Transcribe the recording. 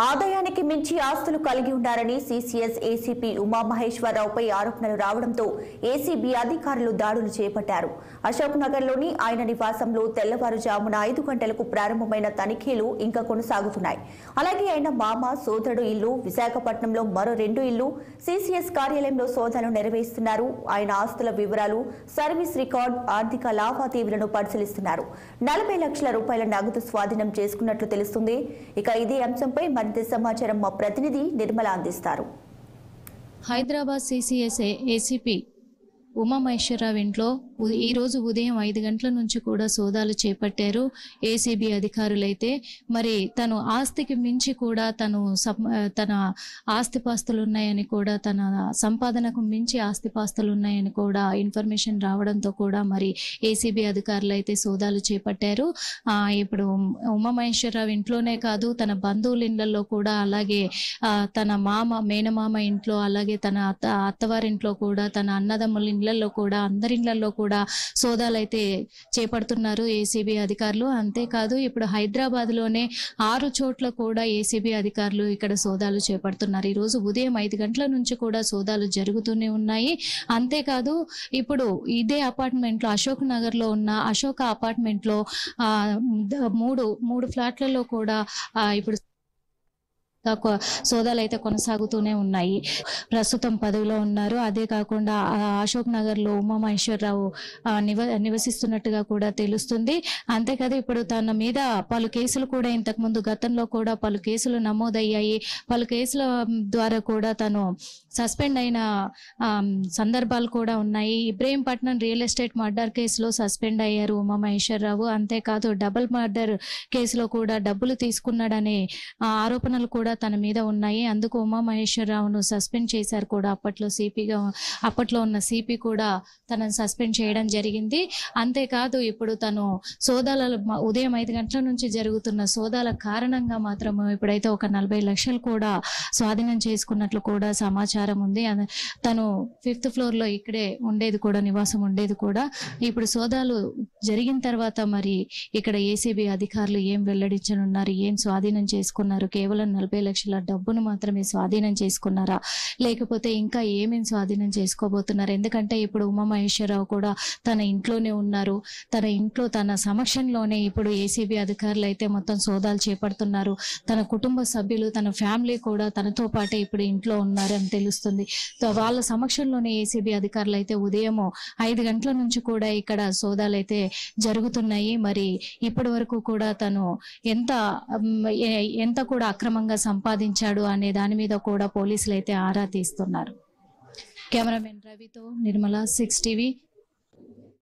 ఆదాయానికి మించి ఆస్తులు కలిగి ఉన్నారని సీసీఎస్ ఏసీపీ ఉమామహేశ్వరరావుపై ఆరోపణలు రావడంతో ఏసీబీ అధికారులు దాడులు చేపట్టారు. అశోక్ నగర్లోని ఆయన నివాసంలో తెల్లవారుజామున 5 గంటలకు ప్రారంభమైన తనిఖీలు ఇంకా కొనసాగుతున్నాయి. అలాగే ఆయన మామ, సోదరుడు ఇల్లు, విశాఖపట్నంలో మరో 2 ఇల్లు, సీసీఎస్ కార్యాలయంలో సోదాలు నిర్వహిస్తున్నారు. ఆయన ఆస్తుల వివరాలు, సర్వీస్ రికార్డ్, ఆర్థిక లావాదేవీలను పరిశీలిస్తున్నారు. 40 లక్షల రూపాయల నగదు స్వాధీనం చేసుకున్నట్లు తెలుస్తుంది. ఇక ఇదే అంశంపై మరింత సమాచారం మా ప్రతినిధి నిర్మల అందిస్తారు. హైదరాబాద్ సీసీఎస్ ఏసీపీ ఉమామహేశ్వరరావు ఇంట్లో ఈ రోజు ఉదయం 5 గంటల నుంచి కూడా సోదాలు చేపట్టారు ఏసీబీ అధికారులైతే. మరి తను ఆస్తికి మించి కూడా తన ఆస్తిపాస్తులు ఉన్నాయని కూడా, తన సంపాదనకు మించి ఆస్తిపాస్తులు ఉన్నాయని కూడా ఇన్ఫర్మేషన్ రావడంతో కూడా మరి ఏసీబీ అధికారులు అయితే సోదాలు చేపట్టారు. ఇప్పుడు ఉమామహేశ్వరరావు ఇంట్లోనే కాదు, తన బంధువుల ఇళ్లలో కూడా, అలాగే తన మేనమామ ఇంట్లో, అలాగే తన అత్తవారింట్లో కూడా, తన అన్నదమ్ముల ఇళ్లలో కూడా, అందరి ఇళ్లలో కూడా సోదాలు అయితే చేపడుతున్నారు ఏసీబీ అధికారులు. అంతేకాదు ఇప్పుడు హైదరాబాద్ లోనే 6 చోట్ల కూడా ఏసీబీ అధికారులు ఇక్కడ సోదాలు చేపడుతున్నారు. ఈ రోజు ఉదయం 5 గంటల నుంచి కూడా సోదాలు జరుగుతూనే ఉన్నాయి. అంతేకాదు ఇప్పుడు ఇదే అపార్ట్మెంట్ లో, అశోక్ నగర్ లో ఉన్న అశోక అపార్ట్మెంట్ లో 3 ఫ్లాట్లలో కూడా ఇప్పుడు సోదాలు అయితే కొనసాగుతూనే ఉన్నాయి. ప్రస్తుతం పదవిలో ఉన్నారు. అదే కాకుండా అశోక్ నగర్ లో ఉమామహేశ్వరరావు నివసిస్తున్నట్టుగా కూడా తెలుస్తుంది. అంతేకాదు ఇప్పుడు తన మీద పలు కేసులు కూడా ఇంతకు ముందు గతంలో కూడా పలు కేసులు నమోదయ్యాయి. పలు కేసుల ద్వారా కూడా తను సస్పెండ్ అయిన సందర్భాలు కూడా ఉన్నాయి. ఇబ్రహీంపట్నం రియల్ ఎస్టేట్ మర్డర్ కేసులో సస్పెండ్ అయ్యారు ఉమామహేశ్వరరావు. అంతేకాదు డబుల్ మర్డర్ కేసులో కూడా డబ్బులు తీసుకున్నాడనే ఆరోపణలు కూడా తన మీద ఉన్నాయి. అందుకు ఉమామహేశ్వరరావును సస్పెండ్ చేశారు కూడా. అప్పట్లో ఉన్న సిపి కూడా తనను సస్పెండ్ చేయడం జరిగింది. అంతేకాదు ఇప్పుడు తను సోదాల ఉదయం 5 గంటల నుంచి జరుగుతున్న సోదాల కారణంగా మాత్రం ఇప్పుడైతే ఒక 40 లక్షలు కూడా స్వాధీనం చేసుకున్నట్లు కూడా సమాచారం ఉంది. తను 5th ఫ్లోర్ లో ఇక్కడే ఉండేది కూడా, నివాసం ఉండేది కూడా. ఇప్పుడు సోదాలు జరిగిన తర్వాత మరి ఇక్కడ ఏసీబీ అధికారులు ఏం వెల్లడించనున్నారు, ఏం స్వాధీనం చేసుకున్నారు, కేవలం 40 లక్షల డబ్బును మాత్రమే స్వాధీనం చేసుకున్నారా, లేకపోతే ఇంకా ఏమేమి స్వాధీనం చేసుకోబోతున్నారు? ఎందుకంటే ఇప్పుడు ఉమామహేశ్వరరావు కూడా తన ఇంట్లోనే ఉన్నారు. తన ఇంట్లో తన సమక్షంలోనే ఇప్పుడు ఏసీబీ అధికారులు అయితే మొత్తం సోదాలు చేపడుతున్నారు. తన కుటుంబ సభ్యులు, తన ఫ్యామిలీ కూడా తనతో పాటే ఇప్పుడు ఇంట్లో ఉన్నారు అని తెలుస్తుంది. వాళ్ళ సమక్షంలోనే ఏసీబీ అధికారులు అయితే ఉదయం 5 గంటల నుంచి కూడా ఇక్కడ సోదాలు అయితే జరుగుతున్నాయి. మరి ఇప్పటి వరకు కూడా తను ఎంత కూడా అక్రమంగా సంపాదించాడు అనే దాని మీద కూడా పోలీసులు అయితే ఆరా తీస్తున్నారు. కెమెరామెన్ రవితో నిర్మల, 6 టీవీ.